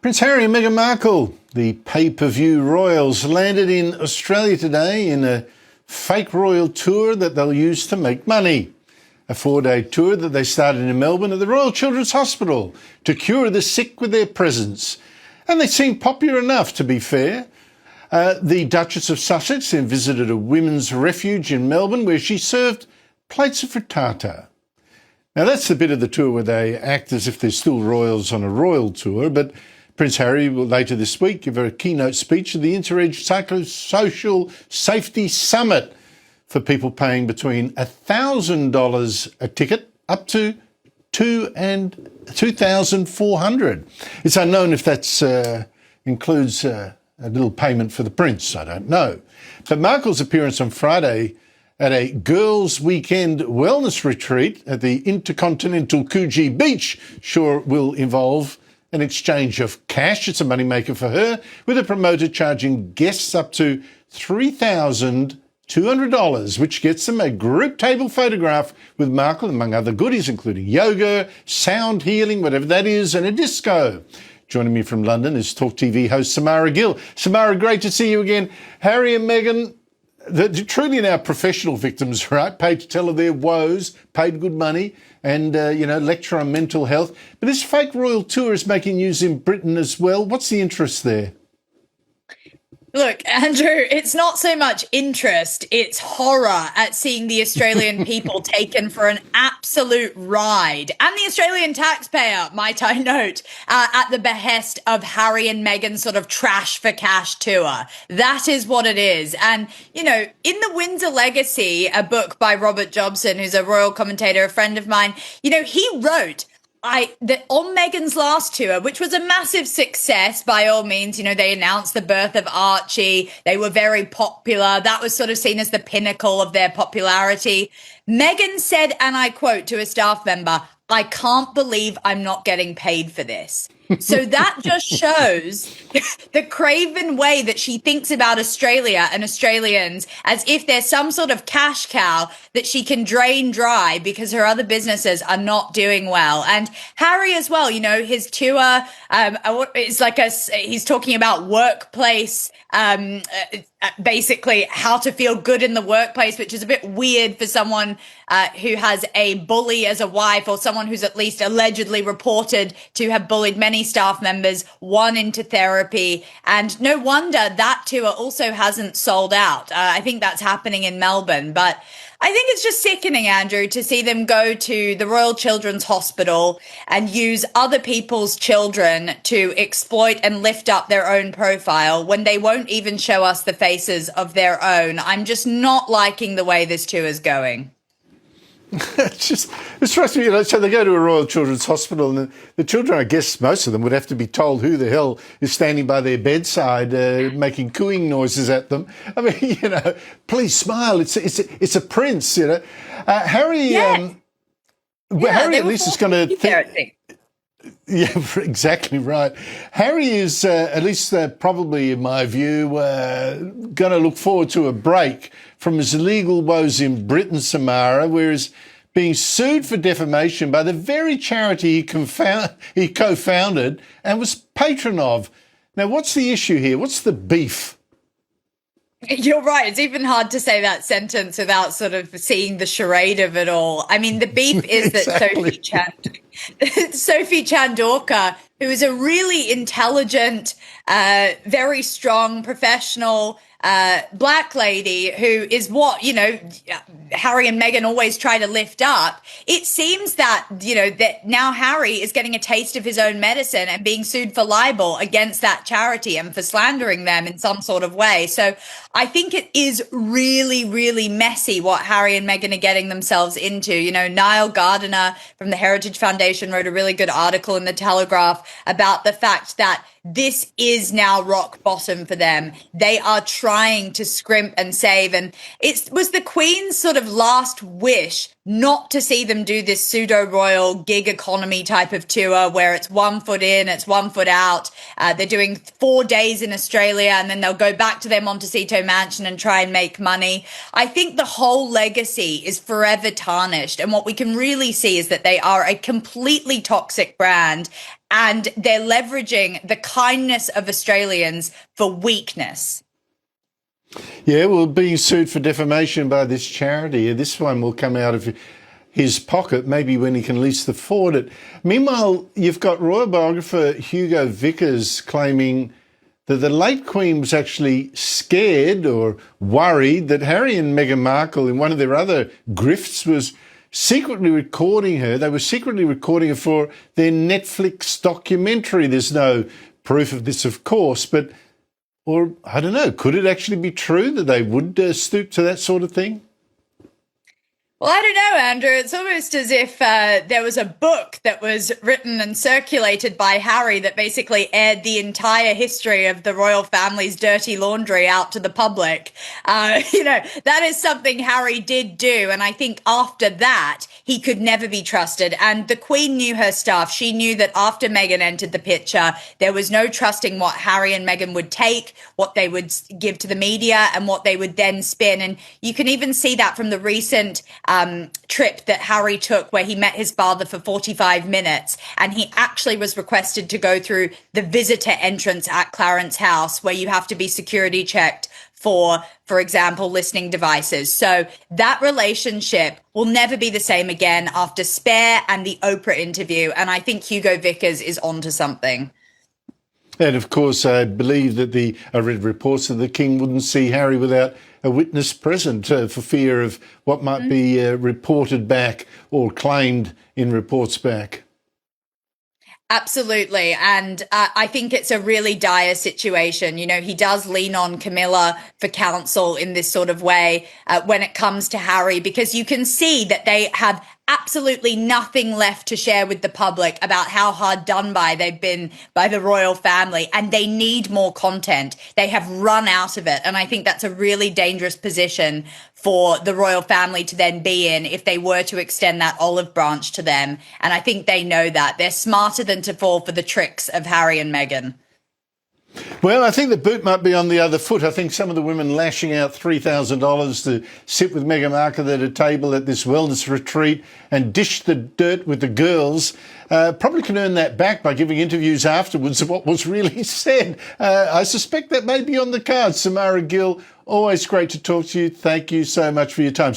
Prince Harry and Meghan Markle, the pay-per-view royals, landed in Australia today in a fake royal tour that they'll use to make money. A 4-day tour that they started in Melbourne at the Royal Children's Hospital to cure the sick with their presence. And they seemed popular enough, to be fair. The Duchess of Sussex then visited a women's refuge in Melbourne where she served plates of frittata. Now, that's the bit of the tour where they act as if they're still royals on a royal tour, but Prince Harry will later this week give a keynote speech at the Interreg Psychosocial Safety Summit for people paying between $1,000 a ticket up to $2,400. It's unknown if that includes a little payment for the prince. I don't know. But Markle's appearance on Friday at a girls' weekend wellness retreat at the Intercontinental Coogee Beach sure will involve an exchange of cash. It's a moneymaker for her, with a promoter charging guests up to $3,200, which gets them a group table photograph with Markle, among other goodies, including yoga, sound healing, whatever that is, and a disco. Joining me from London is Talk TV host Samara Gill. Samara, great to see you again. Harry and Meghan, they're truly now professional victims, right? Paid to tell of their woes, paid good money, and, lecture on mental health. But this fake royal tour is making news in Britain as well. What's the interest there? Look, Andrew, it's not so much interest, it's horror at seeing the Australian people taken for an absolute ride. And the Australian taxpayer, might I note, at the behest of Harry and Meghan's sort of trash for cash tour. That is what it is. And, in The Windsor Legacy, a book by Robert Jobson, who's a royal commentator, a friend of mine, he wrote that on Meghan's last tour, which was a massive success by all means, they announced the birth of Archie. They were very popular. That was sort of seen as the pinnacle of their popularity. Meghan said, and I quote to a staff member, "I can't believe I'm not getting paid for this." So that just shows the craven way that she thinks about Australia and Australians as if there's some sort of cash cow that she can drain dry because her other businesses are not doing well. And Harry as well, his tour, it's like he's talking about workplace, basically how to feel good in the workplace, which is a bit weird for someone who has a bully as a wife, or someone who's at least allegedly reported to have bullied many staff members, one into therapy. And no wonder that tour also hasn't sold out. I think that's happening in Melbourne. But I think it's just sickening, Andrew, to see them go to the Royal Children's Hospital and use other people's children to exploit and lift up their own profile when they won't even show us the faces of their own. I'm just not liking the way this tour is going. It strikes me, so they go to a Royal Children's Hospital and the children, I guess most of them, would have to be told who the hell is standing by their bedside making cooing noises at them. I mean, please smile. It's a prince, Harry, Yes. Harry at least is going to think. Yeah, exactly right. Harry is, at least probably in my view, going to look forward to a break from his legal woes in Britain, Samara, where he's being sued for defamation by the very charity he co-founded and was patron of. Now, what's the issue here? What's the beef? You're right. It's even hard to say that sentence without sort of seeing the charade of it all. I mean, the beef is Exactly. that Sophie Chandorka, who is a really intelligent, very strong, professional black lady who is what, Harry and Meghan always try to lift up. It seems that, that now Harry is getting a taste of his own medicine and being sued for libel against that charity and for slandering them in some sort of way. So I think it is really, really messy what Harry and Meghan are getting themselves into. Niall Gardiner from the Heritage Foundation wrote a really good article in the Telegraph about the fact that this is now rock bottom for them. They are trying to scrimp and save. And it was the Queen's sort of last wish not to see them do this pseudo-royal gig economy type of tour where it's 1 foot in, it's 1 foot out. They're doing 4 days in Australia and then they'll go back to their Montecito mansion and try and make money. I think the whole legacy is forever tarnished. And what we can really see is that they are a completely toxic brand. And they're leveraging the kindness of Australians for weakness. Yeah, well, being sued for defamation by this charity, this one will come out of his pocket, maybe when he can least afford it. Meanwhile, you've got royal biographer Hugo Vickers claiming that the late Queen was actually scared or worried that Harry and Meghan Markle, in one of their other grifts, was secretly recording her. They were secretly recording her for their Netflix documentary. There's no proof of this, of course, but, or I don't know, could it actually be true that they would stoop to that sort of thing? Well, I don't know, Andrew. It's almost as if there was a book that was written and circulated by Harry that basically aired the entire history of the royal family's dirty laundry out to the public. That is something Harry did do. And I think after that, he could never be trusted. And the Queen knew her stuff. She knew that after Meghan entered the picture, there was no trusting what Harry and Meghan would take, what they would give to the media, and what they would then spin. And you can even see that from the recent trip that Harry took where he met his father for 45 minutes, and he actually was requested to go through the visitor entrance at Clarence House where you have to be security checked for example, listening devices. So that relationship will never be the same again after Spare and the Oprah interview. And I think Hugo Vickers is onto something. And of course, I believe that I read reports that the King wouldn't see Harry without a witness present for fear of what might be reported back or claimed in reports back. Absolutely. And I think it's a really dire situation. You know, he does lean on Camilla for counsel in this sort of way when it comes to Harry, because you can see that they have absolutely nothing left to share with the public about how hard done by they've been by the royal family, and they need more content. They have run out of it. And I think that's a really dangerous position for the royal family to then be in if they were to extend that olive branch to them. And I think they know that. They're smarter than to fall for the tricks of Harry and Meghan. Well, I think the boot might be on the other foot. I think some of the women lashing out $3,000 to sit with Meghan Markle at a table at this wellness retreat and dish the dirt with the girls probably can earn that back by giving interviews afterwards of what was really said. I suspect that may be on the cards. Samara Gill, always great to talk to you. Thank you so much for your time.